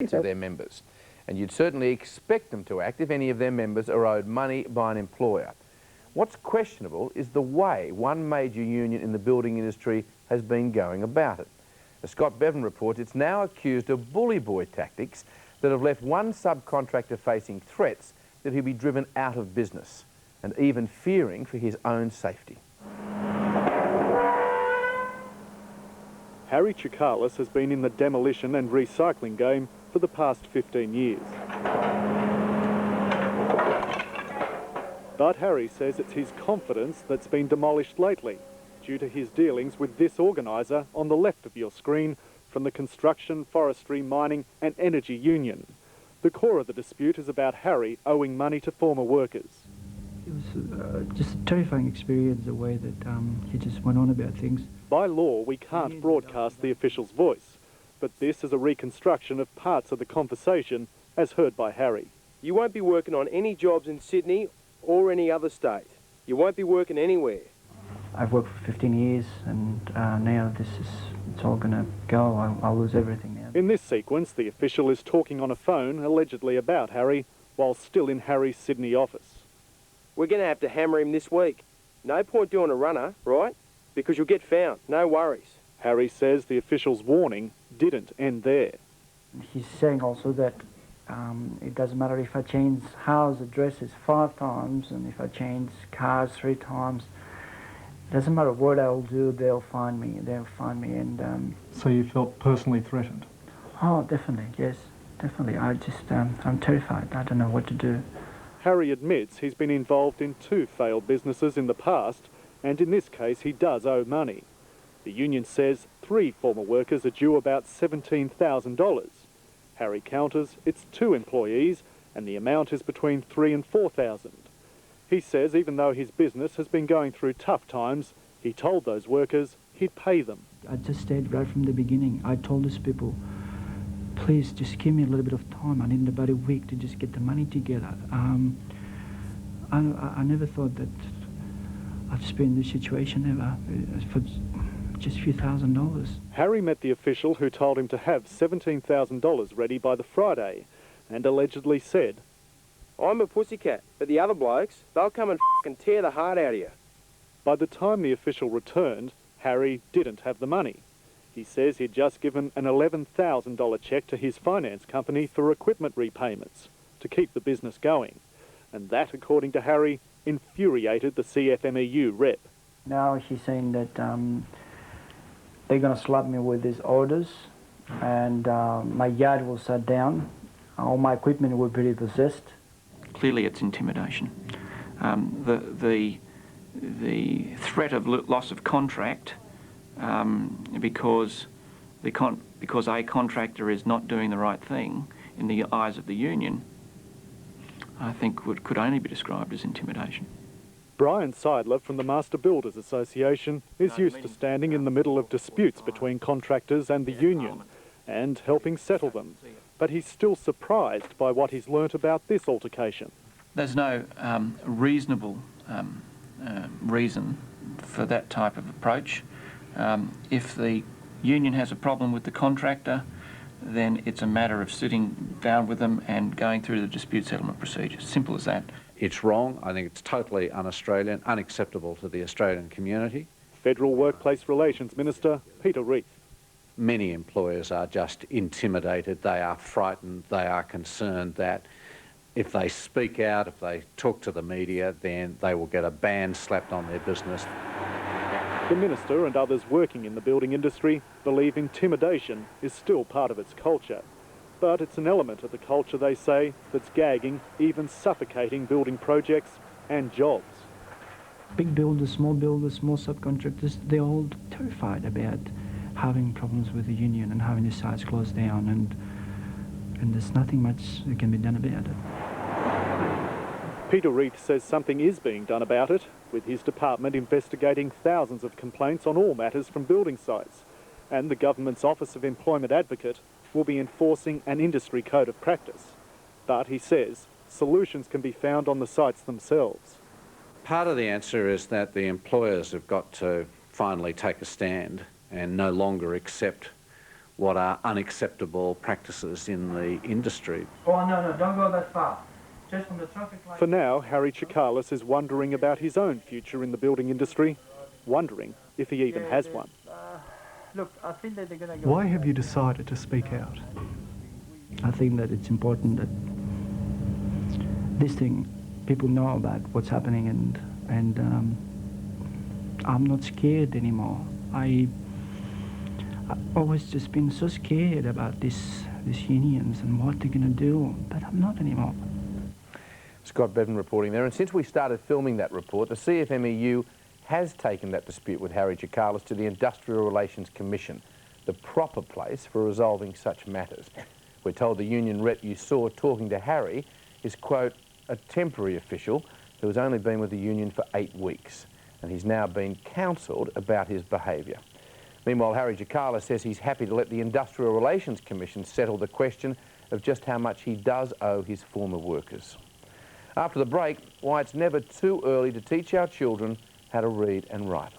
to their members, and you'd certainly expect them to act if any of their members are owed money by an employer. What's questionable is the way one major union in the building industry has been going about it. As Scott Bevan reports, it's now accused of bully boy tactics that have left one subcontractor facing threats that he'll be driven out of business and even fearing for his own safety. Harry Chikalis has been in the demolition and recycling game for the past 15 years. But Harry says it's his confidence that's been demolished lately due to his dealings with this organiser on the left of your screen from the Construction, Forestry, Mining and Energy Union. The core of the dispute is about Harry owing money to former workers. It was just a terrifying experience, the way that he just went on about things. By law, we can't broadcast the official's voice, but this is a reconstruction of parts of the conversation as heard by Harry. You won't be working on any jobs in Sydney or any other state. You won't be working anywhere. I've worked for 15 years and now it's all going to go. I'll lose everything now. In this sequence, the official is talking on a phone, allegedly about Harry, while still in Harry's Sydney office. We're going to have to hammer him this week. No point doing a runner, right? Because you'll get found. No worries. Harry says the official's warning didn't end there. He's saying also that it doesn't matter if I change house addresses 5 times and if I change cars 3 times. It doesn't matter what I'll do, they'll find me. And So you felt personally threatened? Oh, definitely, yes, definitely. I'm terrified. I don't know what to do. Harry admits he's been involved in 2 failed businesses in the past, and in this case he does owe money. The union says 3 former workers are due about $17,000. Harry counters it's 2 employees and the amount is between $3,000 and $4,000. He says even though his business has been going through tough times, he told those workers he'd pay them. I just stayed right from the beginning. I told these people, please just give me a little bit of time. I need about a week to just get the money together. I never thought that I'd just be in this situation ever for just a few $1,000s. Harry met the official who told him to have $17,000 ready by the Friday and allegedly said, I'm a pussycat, but the other blokes, they'll come and f***ing tear the heart out of you. By the time the official returned, Harry didn't have the money. He says he'd just given an $11,000 cheque to his finance company for equipment repayments to keep the business going. And that, according to Harry, infuriated the CFMEU rep. Now he's saying that they're going to slap me with these orders and my yard will shut down. All my equipment will be repossessed. Clearly it's intimidation. The threat of loss of contract because a contractor is not doing the right thing in the eyes of the union, I think could only be described as intimidation. Brian Seidler from the Master Builders Association is used to standing in the middle of disputes between contractors and the union and helping settle them. But he's still surprised by what he's learnt about this altercation. There's no reasonable reason for that type of approach. If the union has a problem with the contractor, then it's a matter of sitting down with them and going through the dispute settlement procedure. Simple as that. It's wrong. I think it's totally un-Australian, unacceptable to the Australian community. Federal Workplace Relations Minister Peter Reith. Many employers are just intimidated, they are frightened, they are concerned that if they speak out, if they talk to the media, then they will get a ban slapped on their business. The Minister and others working in the building industry believe intimidation is still part of its culture. But it's an element of the culture, they say, that's gagging, even suffocating building projects and jobs. Big builders, small subcontractors, they're all terrified about having problems with the union and having the sites closed down, and there's nothing much that can be done about it. Peter Reith says something is being done about it, with his department investigating thousands of complaints on all matters from building sites, and the government's Office of Employment Advocate will be enforcing an industry code of practice. But he says solutions can be found on the sites themselves. Part of the answer is that the employers have got to finally take a stand and no longer accept what are unacceptable practices in the industry. Oh, no, don't go that far. Just from the traffic light. For now, Harry Chikalis is wondering about his own future in the building industry, wondering if he even has one. Look, I think that they're going to go... Why have you decided to speak out? I think that it's important that this thing, people know about what's happening, and I'm not scared anymore. I've always just been so scared about these unions and what they're going to do, but I'm not anymore. Scott Bevan reporting there. And since we started filming that report, the CFMEU has taken that dispute with Harry Chikalis to the Industrial Relations Commission, the proper place for resolving such matters. We're told the union rep you saw talking to Harry is, quote, a temporary official who has only been with the union for 8 weeks, and he's now been counselled about his behaviour. Meanwhile, Harry Chikalis says he's happy to let the Industrial Relations Commission settle the question of just how much he does owe his former workers. After the break, why it's never too early to teach our children how to read and write.